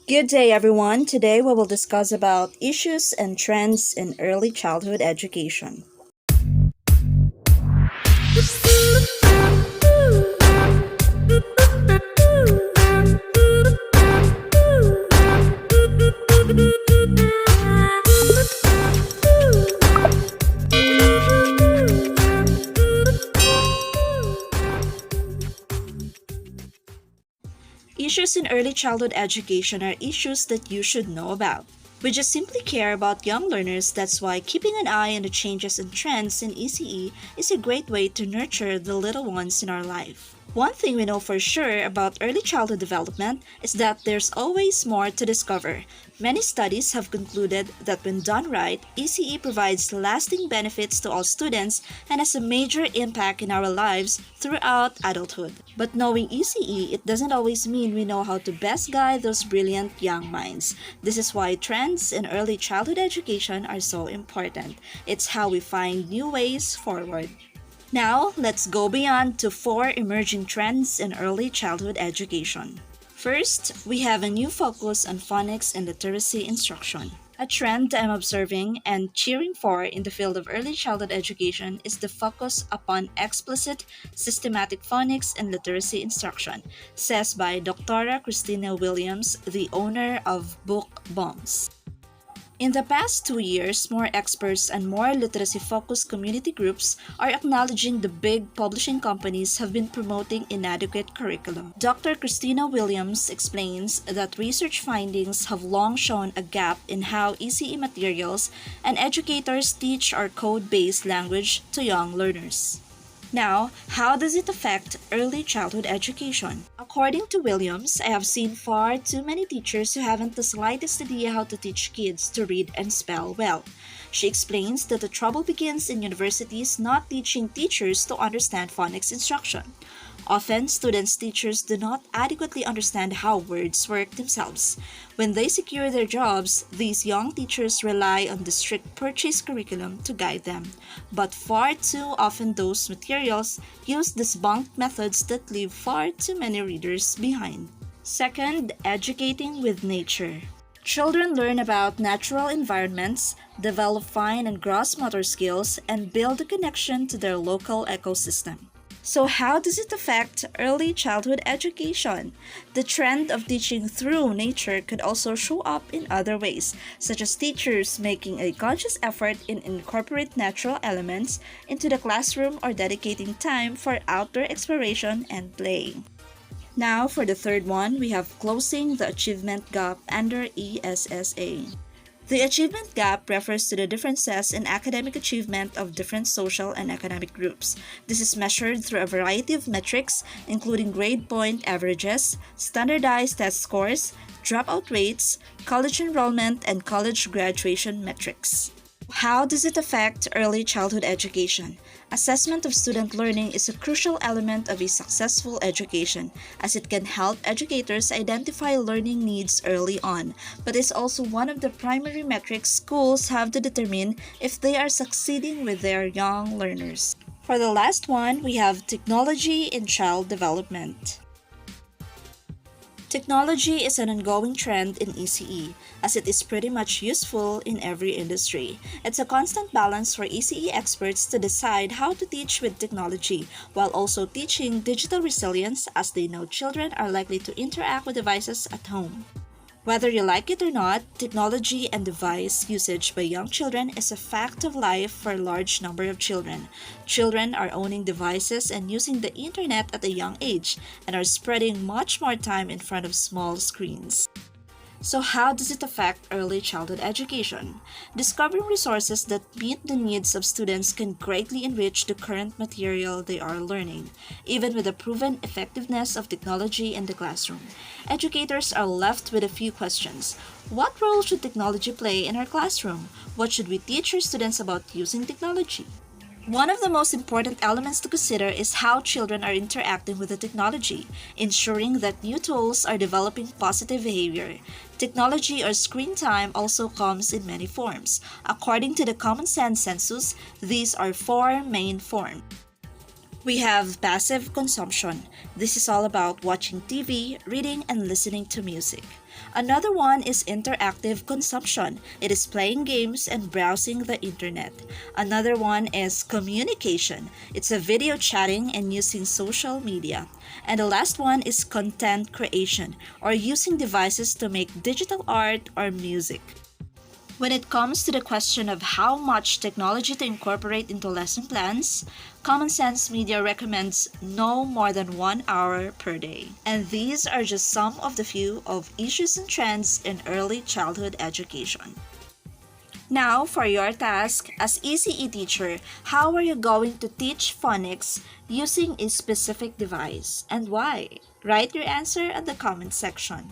Good day, everyone. Today we will discuss about issues and trends in early childhood education. Issues in early childhood education are issues that you should know about. We just simply care about young learners, that's why keeping an eye on the changes and trends in ECE is a great way to nurture the little ones in our life. One thing we know for sure about early childhood development is that there's always more to discover. Many studies have concluded that when done right, ECE provides lasting benefits to all students and has a major impact in our lives throughout adulthood. But knowing ECE, it doesn't always mean we know how to best guide those brilliant young minds. This is why trends in early childhood education are so important. It's how we find new ways forward. Now, let's go beyond to four emerging trends in early childhood education. First, we have a new focus on phonics and literacy instruction. A trend I'm observing and cheering for in the field of early childhood education is the focus upon explicit, systematic phonics and literacy instruction, says by Dr. Christina Williams, the owner of Book Bombs. In the past 2 years, more experts and more literacy focused community groups are acknowledging the big publishing companies have been promoting inadequate curriculum. Dr. Christina Williams explains that research findings have long shown a gap in how ECE materials and educators teach our code based language to young learners. Now, how does it affect early childhood education? According to Williams, I have seen far too many teachers who haven't the slightest idea how to teach kids to read and spell well. She explains that the trouble begins in universities not teaching teachers to understand phonics instruction. Often, students' teachers do not adequately understand how words work themselves. When they secure their jobs, these young teachers rely on the strict purchase curriculum to guide them. But far too often, those materials use debunked methods that leave far too many readers behind. Second, educating with nature. Children learn about natural environments, develop fine and gross motor skills, and build a connection to their local ecosystem. So, how does it affect early childhood education? The trend of teaching through nature could also show up in other ways, such as teachers making a conscious effort in incorporate natural elements into the classroom or dedicating time for outdoor exploration and play. Now, for the third one, we have closing the achievement gap under ESSA. The achievement gap refers to the differences in academic achievement of different social and economic groups. This is measured through a variety of metrics, including grade point averages, standardized test scores, dropout rates, college enrollment, and college graduation metrics. How does it affect early childhood education? Assessment of student learning is a crucial element of a successful education, as it can help educators identify learning needs early on, but is also one of the primary metrics schools have to determine if they are succeeding with their young learners. For the last one, we have technology in child development. Technology is an ongoing trend in ECE, as it is pretty much useful in every industry. It's a constant balance for ECE experts to decide how to teach with technology, while also teaching digital resilience, as they know children are likely to interact with devices at home. Whether you like it or not, technology and device usage by young children is a fact of life for a large number of children. Children are owning devices and using the internet at a young age and are spending much more time in front of small screens. So, how does it affect early childhood education? Discovering resources that meet the needs of students can greatly enrich the current material they are learning, even with the proven effectiveness of technology in the classroom. Educators are left with a few questions. What role should technology play in our classroom? What should we teach our students about using technology? One of the most important elements to consider is how children are interacting with the technology, ensuring that new tools are developing positive behavior. Technology or screen time also comes in many forms. According to the Common Sense Census, these are four main forms. We have passive consumption. This is all about watching TV, reading, and listening to music. Another one is interactive consumption. It is playing games and browsing the internet. Another one is communication. It's a video chatting and using social media. And the last one is content creation, or using devices to make digital art or music. When it comes to the question of how much technology to incorporate into lesson plans, Common Sense Media recommends no more than 1 hour per day. And these are just some of the few of issues and trends in early childhood education. Now, for your task, as ECE teacher, how are you going to teach phonics using a specific device and why? Write your answer in the comment section.